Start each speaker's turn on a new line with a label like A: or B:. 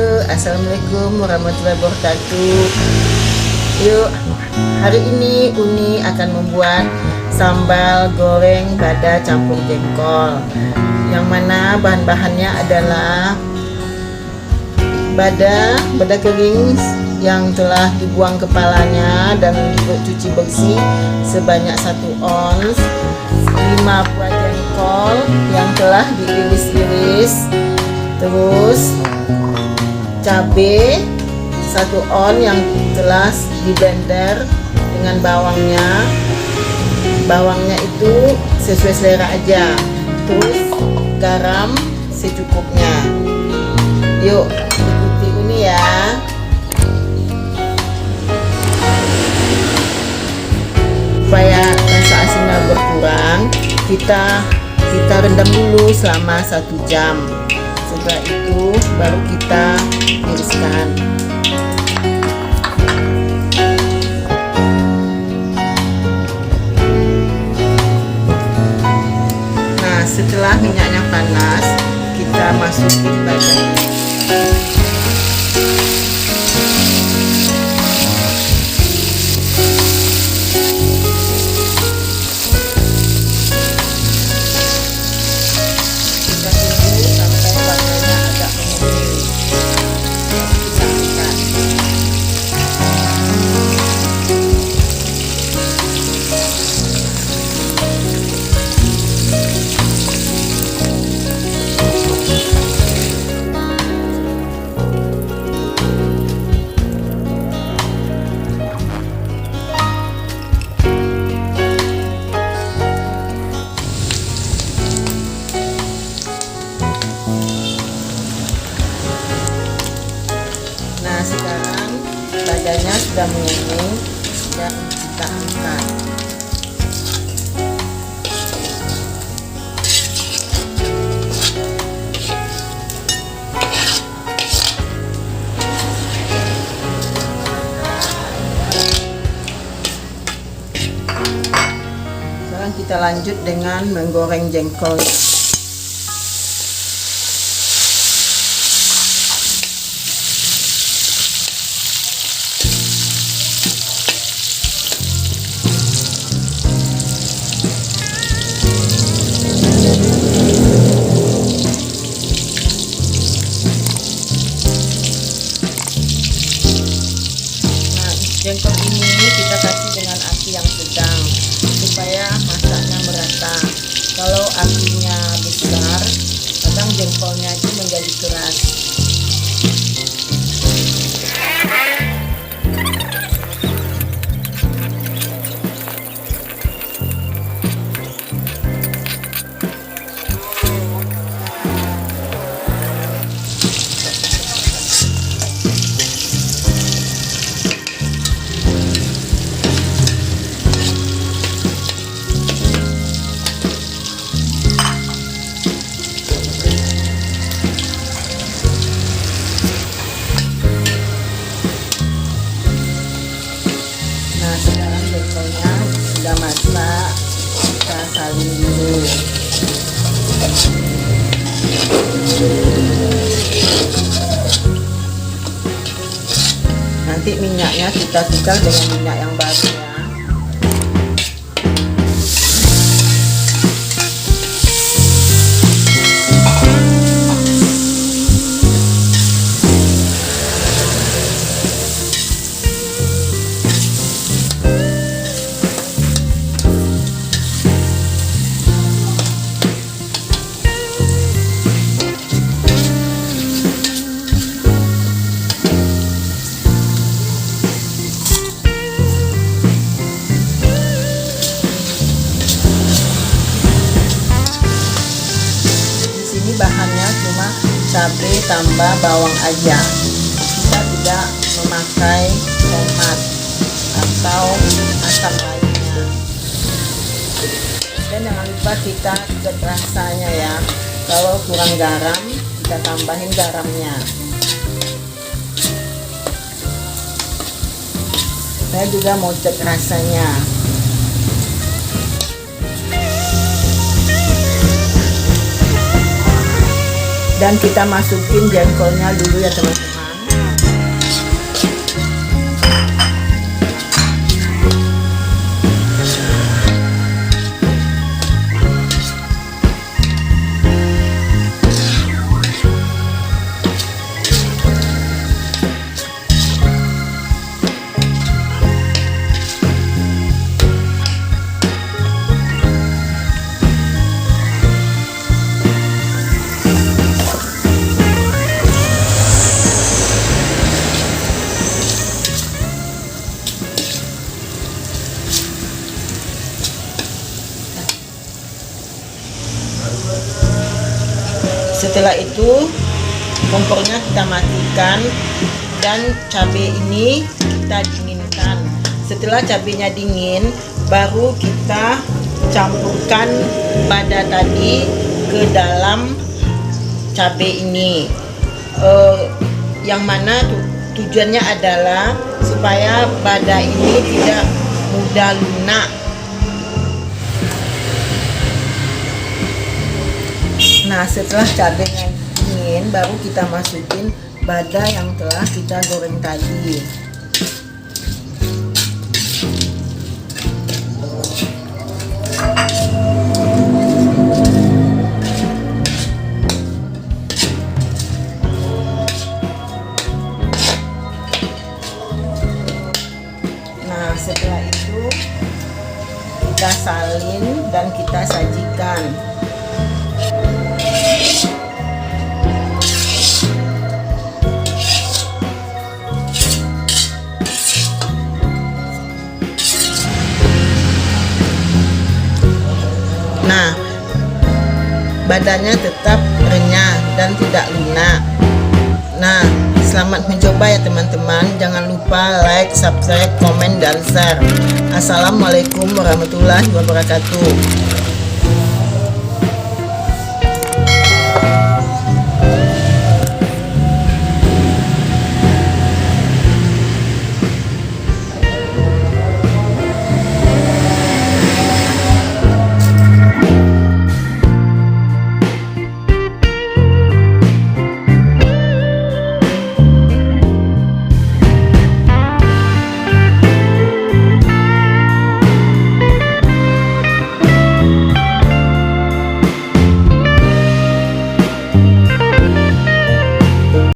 A: Halo, assalamualaikum warahmatullahi wabarakatuh. Yuk, hari ini Uni akan membuat sambal goreng bada campur jengkol, yang mana bahan-bahannya adalah bada kering yang telah dibuang kepalanya dan dicuci bersih sebanyak 1 ons, 5 buah jengkol yang telah diiris-iris, terus cabai 1 on yang telah di blender dengan bawangnya itu sesuai selera aja, terus garam secukupnya. Yuk ikuti Uni ya. Supaya rasa asinnya berkurang, kita rendam dulu selama 1 jam. Setelah itu baru kita tiriskan. Nah, setelah minyaknya panas, kita masukin badanya. Nah, sekarang badanya sudah mengering dan kita angkat. Sekarang kita lanjut dengan menggoreng jengkol. Jengkol ini kita kasih dengan api yang sedang supaya masaknya merata. Kalau apinya besar, kadang jengkolnya itu menjadi keras. Nah, sekarang jengkolnya sudah masak, kita salin dulu. Nanti minyaknya kita tukar dengan minyak yang baru ya. Bahannya cuma cabai tambah bawang aja, kita tidak memakai tomat atau asam lainnya. Dan jangan lupa kita cek rasanya ya, kalau kurang garam kita tambahin garamnya. Saya juga mau cek rasanya. Dan kita masukin jengkolnya dulu ya teman-teman. Setelah itu kompornya kita matikan dan cabai ini kita dinginkan. Setelah cabainya dingin, baru kita campurkan bada tadi ke dalam cabai ini. Yang mana tujuannya adalah supaya bada ini tidak mudah lunak. Nah, setelah cabenya dingin, baru kita masukin bada yang telah kita goreng tadi. Nah, setelah itu kita salin dan kita sajikan. Nah, badannya tetap renyah dan tidak lunak. Nah, selamat mencoba ya teman-teman. Jangan lupa like, subscribe, komen, dan share. Assalamualaikum warahmatullahi wabarakatuh.